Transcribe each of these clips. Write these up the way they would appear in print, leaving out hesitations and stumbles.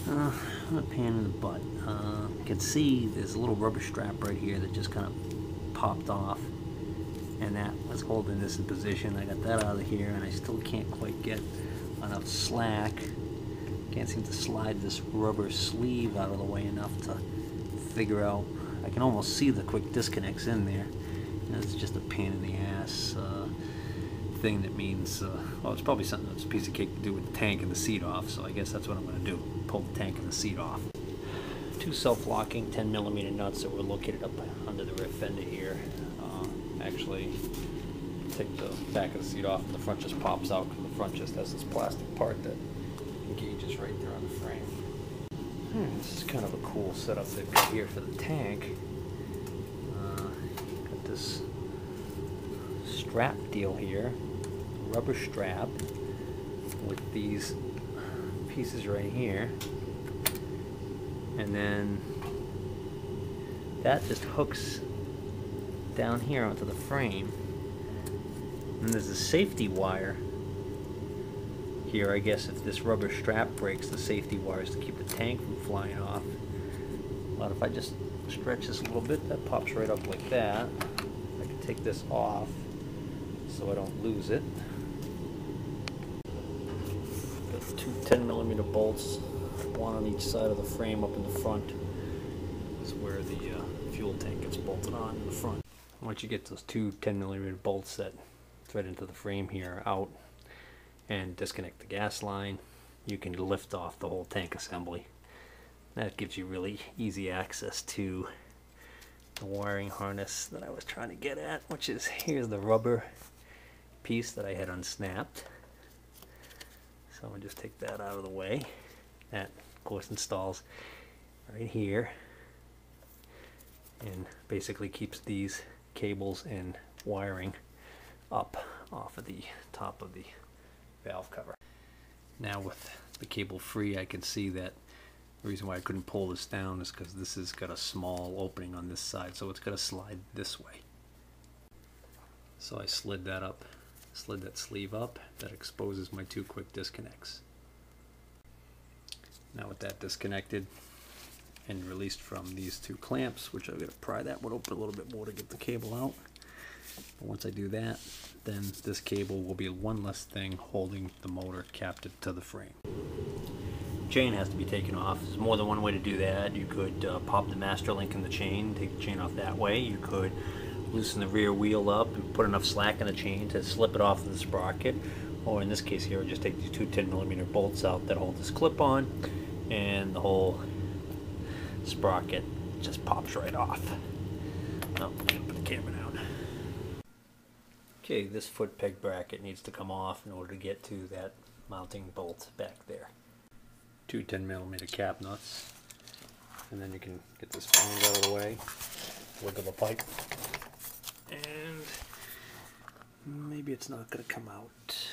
I'm a pain in the butt. You can see there's a little rubber strap right here that just kind of popped off, and that was holding this in position. I got that out of here, and I still can't quite get enough slack. Can't seem to slide this rubber sleeve out of the way enough to figure out. I can almost see the quick disconnects in there. And it's just a pain in the ass thing that means, well, it's probably something that's a piece of cake to do with the tank and the seat off, so I guess that's what I'm going to do, pull the tank and the seat off. Two self-locking 10mm nuts that were located up under the rear fender here. Actually, take the back of the seat off and the front just pops out because the front just has this plastic part that engages right there on the frame. This is kind of a cool setup they've got here for the tank. Got this strap deal here, rubber strap with these pieces right here, and then that just hooks down here onto the frame, and there's a safety wire here. I guess if this rubber strap breaks, the safety wires to keep the tank from flying off. But if I just stretch this a little bit, that pops right up like that. I can take this off so I don't lose it. Got two 10mm bolts, one on each side of the frame up in the front. This is where the fuel tank gets bolted on in the front. Once you get those two 10mm bolts that thread into the frame here out and disconnect the gas line, you can lift off the whole tank assembly. That gives you really easy access to the wiring harness that I was trying to get at, which is, here's the rubber piece that I had unsnapped. So I'll just take that out of the way. That, of course, installs right here and basically keeps these cables and wiring up off of the top of the valve cover. Now with the cable free, I can see that the reason why I couldn't pull this down is because this has got a small opening on this side, so it's got to slide this way. So I slid that up, slid that sleeve up. That exposes my two quick disconnects. Now with that disconnected and released from these two clamps, which I'm going to pry that one open a little bit more to get the cable out. But once I do that, then this cable will be one less thing holding the motor captive to the frame. Chain has to be taken off. There's more than one way to do that. You could pop the master link in the chain, take the chain off that way. You could loosen the rear wheel up and put enough slack in the chain to slip it off of the sprocket. Or in this case here, just take these two 10mm bolts out that hold this clip on, and the whole sprocket just pops right off. Oh, put the camera down. Okay, this foot peg bracket needs to come off in order to get to that mounting bolt back there. Two 10mm cap nuts, and then you can get this flange out of the way, wiggle the pipe, and maybe it's not going to come out.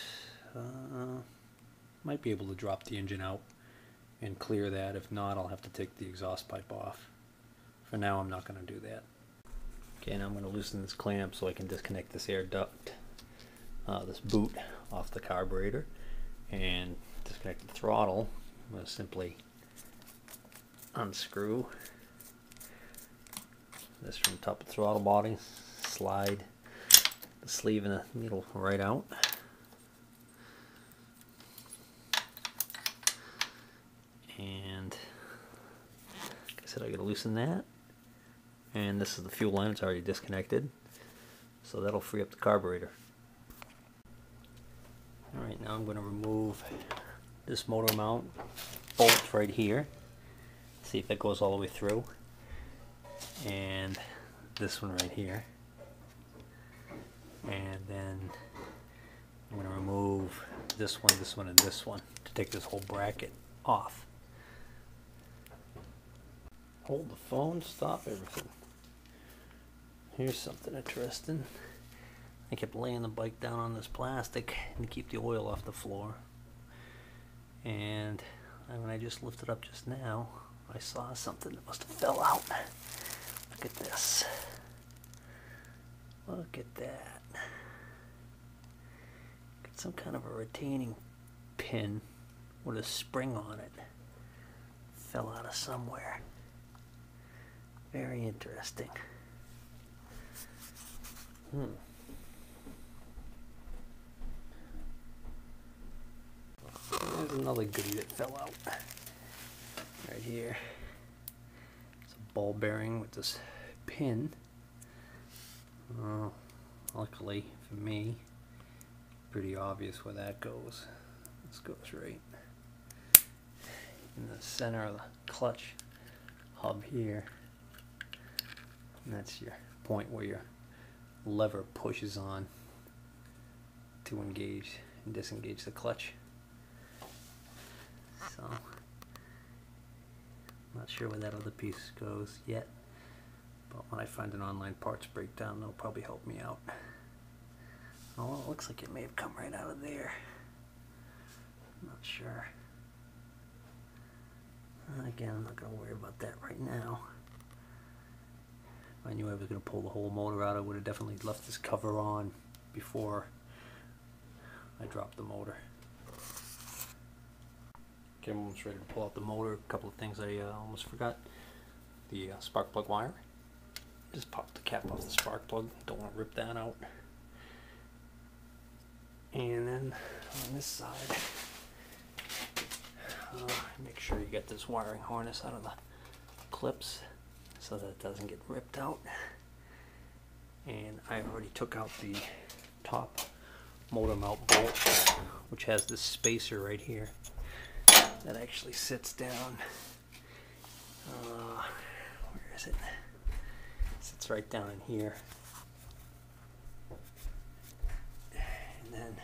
Might be able to drop the engine out and clear that. If not, I'll have to take the exhaust pipe off. For now, I'm not going to do that. Okay, now I'm going to loosen this clamp so I can disconnect this air duct, this boot, off the carburetor, and disconnect the throttle. I'm going to simply unscrew this from the top of the throttle body, slide the sleeve and the needle right out. And like I said, I got to loosen that. And this is the fuel line, it's already disconnected. So that'll free up the carburetor. Alright, now I'm going to remove this motor mount bolt right here. See if it goes all the way through. And this one right here. And then I'm going to remove this one, and this one to take this whole bracket off. Hold the phone, stop everything. Here's something interesting. I kept laying the bike down on this plastic and keep the oil off the floor. And when I just lifted up just now, I saw something that must have fell out. Look at this. Look at that. Got some kind of a retaining pin with a spring on it. fell out of somewhere. Very interesting. There's another goodie that fell out. Right here. It's a ball bearing with this pin. Luckily for me, pretty obvious where that goes. This goes right in the center of the clutch hub here. And that's your point where your lever pushes on to engage and disengage the clutch. So, not sure where that other piece goes yet, but when I find an online parts breakdown, they'll probably help me out. Oh, well, it looks like it may have come right out of there. I'm not sure. Again, I'm not going to worry about that right now. If I knew I was going to pull the whole motor out, I would have definitely left this cover on before I dropped the motor. Okay, I'm almost ready to pull out the motor. A couple of things I almost forgot. The spark plug wire. Just pop the cap off the spark plug. Don't want to rip that out. And then on this side, make sure you get this wiring harness out of the clips so that it doesn't get ripped out. And I already took out the top motor mount bolt, which has this spacer right here that actually sits down. Where is it? Sits right down in here. And then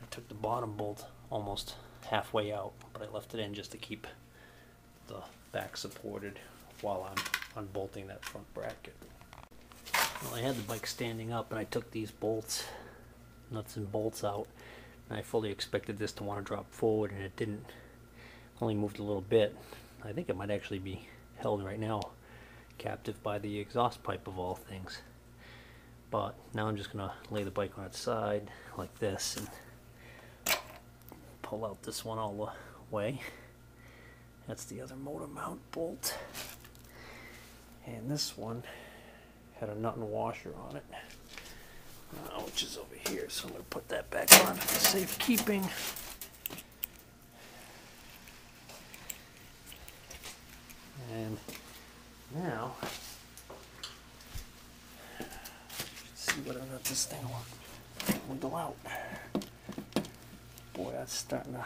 I took the bottom bolt almost halfway out, but I left it in just to keep the back supported while I'm unbolting that front bracket. Well, I had the bike standing up and I took these bolts, nuts and bolts out, and I fully expected this to want to drop forward, and it didn't. Only moved a little bit. I think it might actually be held right now captive by the exhaust pipe of all things. But now I'm just going to lay the bike on its side like this and pull out this one all the way. That's the other motor mount bolt. And this one had a nut and washer on it, which is over here, so I'm going to put that back on for safekeeping. And now, let's see whether or not this thing will go out. Boy, that's starting to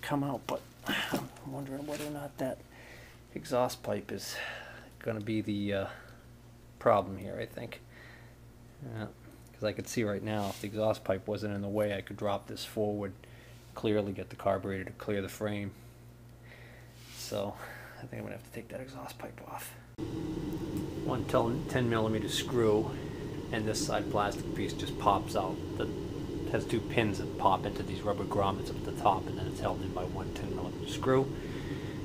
come out, but I'm wondering whether or not that exhaust pipe is going to be the problem here, I think. Because I could see right now, if the exhaust pipe wasn't in the way, I could drop this forward, clearly get the carburetor to clear the frame. So I think I'm going to have to take that exhaust pipe off. One 10mm screw and this side plastic piece just pops out. It has two pins that pop into these rubber grommets up at the top, and then it's held in by one 10mm screw.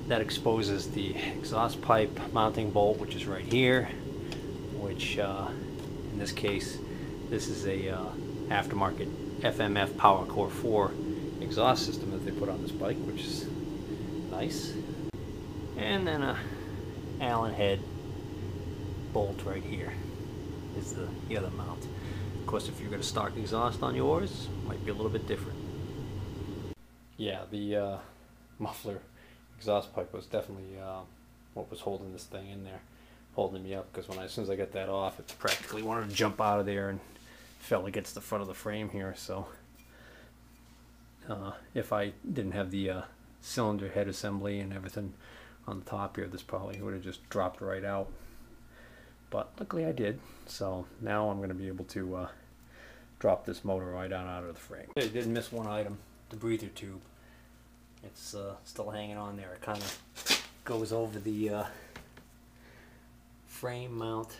That exposes the exhaust pipe mounting bolt, which is right here, which in this case, this is a aftermarket FMF Power Core 4 exhaust system that they put on this bike, which is nice. And then a Allen head bolt right here is the other mount. Of course, if you're going to stock exhaust on yours, it might be a little bit different. Yeah, the muffler exhaust pipe was definitely what was holding this thing in there, holding me up, because as soon as I got that off, it practically wanted to jump out of there and fell against the front of the frame here. So if I didn't have the cylinder head assembly and everything on the top here, this probably would have just dropped right out. But luckily I did, so now I'm going to be able to drop this motor right on out of the frame. I did miss one item, the breather tube. It's still hanging on there. It kind of goes over the frame mount,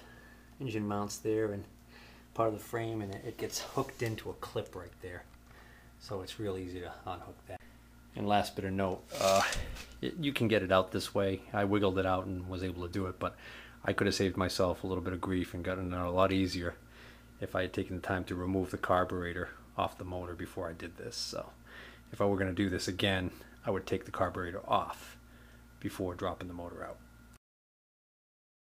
engine mounts there, and part of the frame, and it gets hooked into a clip right there. So it's real easy to unhook that. And last bit of note, you can get it out this way. I wiggled it out and was able to do it, but I could have saved myself a little bit of grief and gotten it out a lot easier if I had taken the time to remove the carburetor off the motor before I did this. So if I were going to do this again, I would take the carburetor off before dropping the motor out.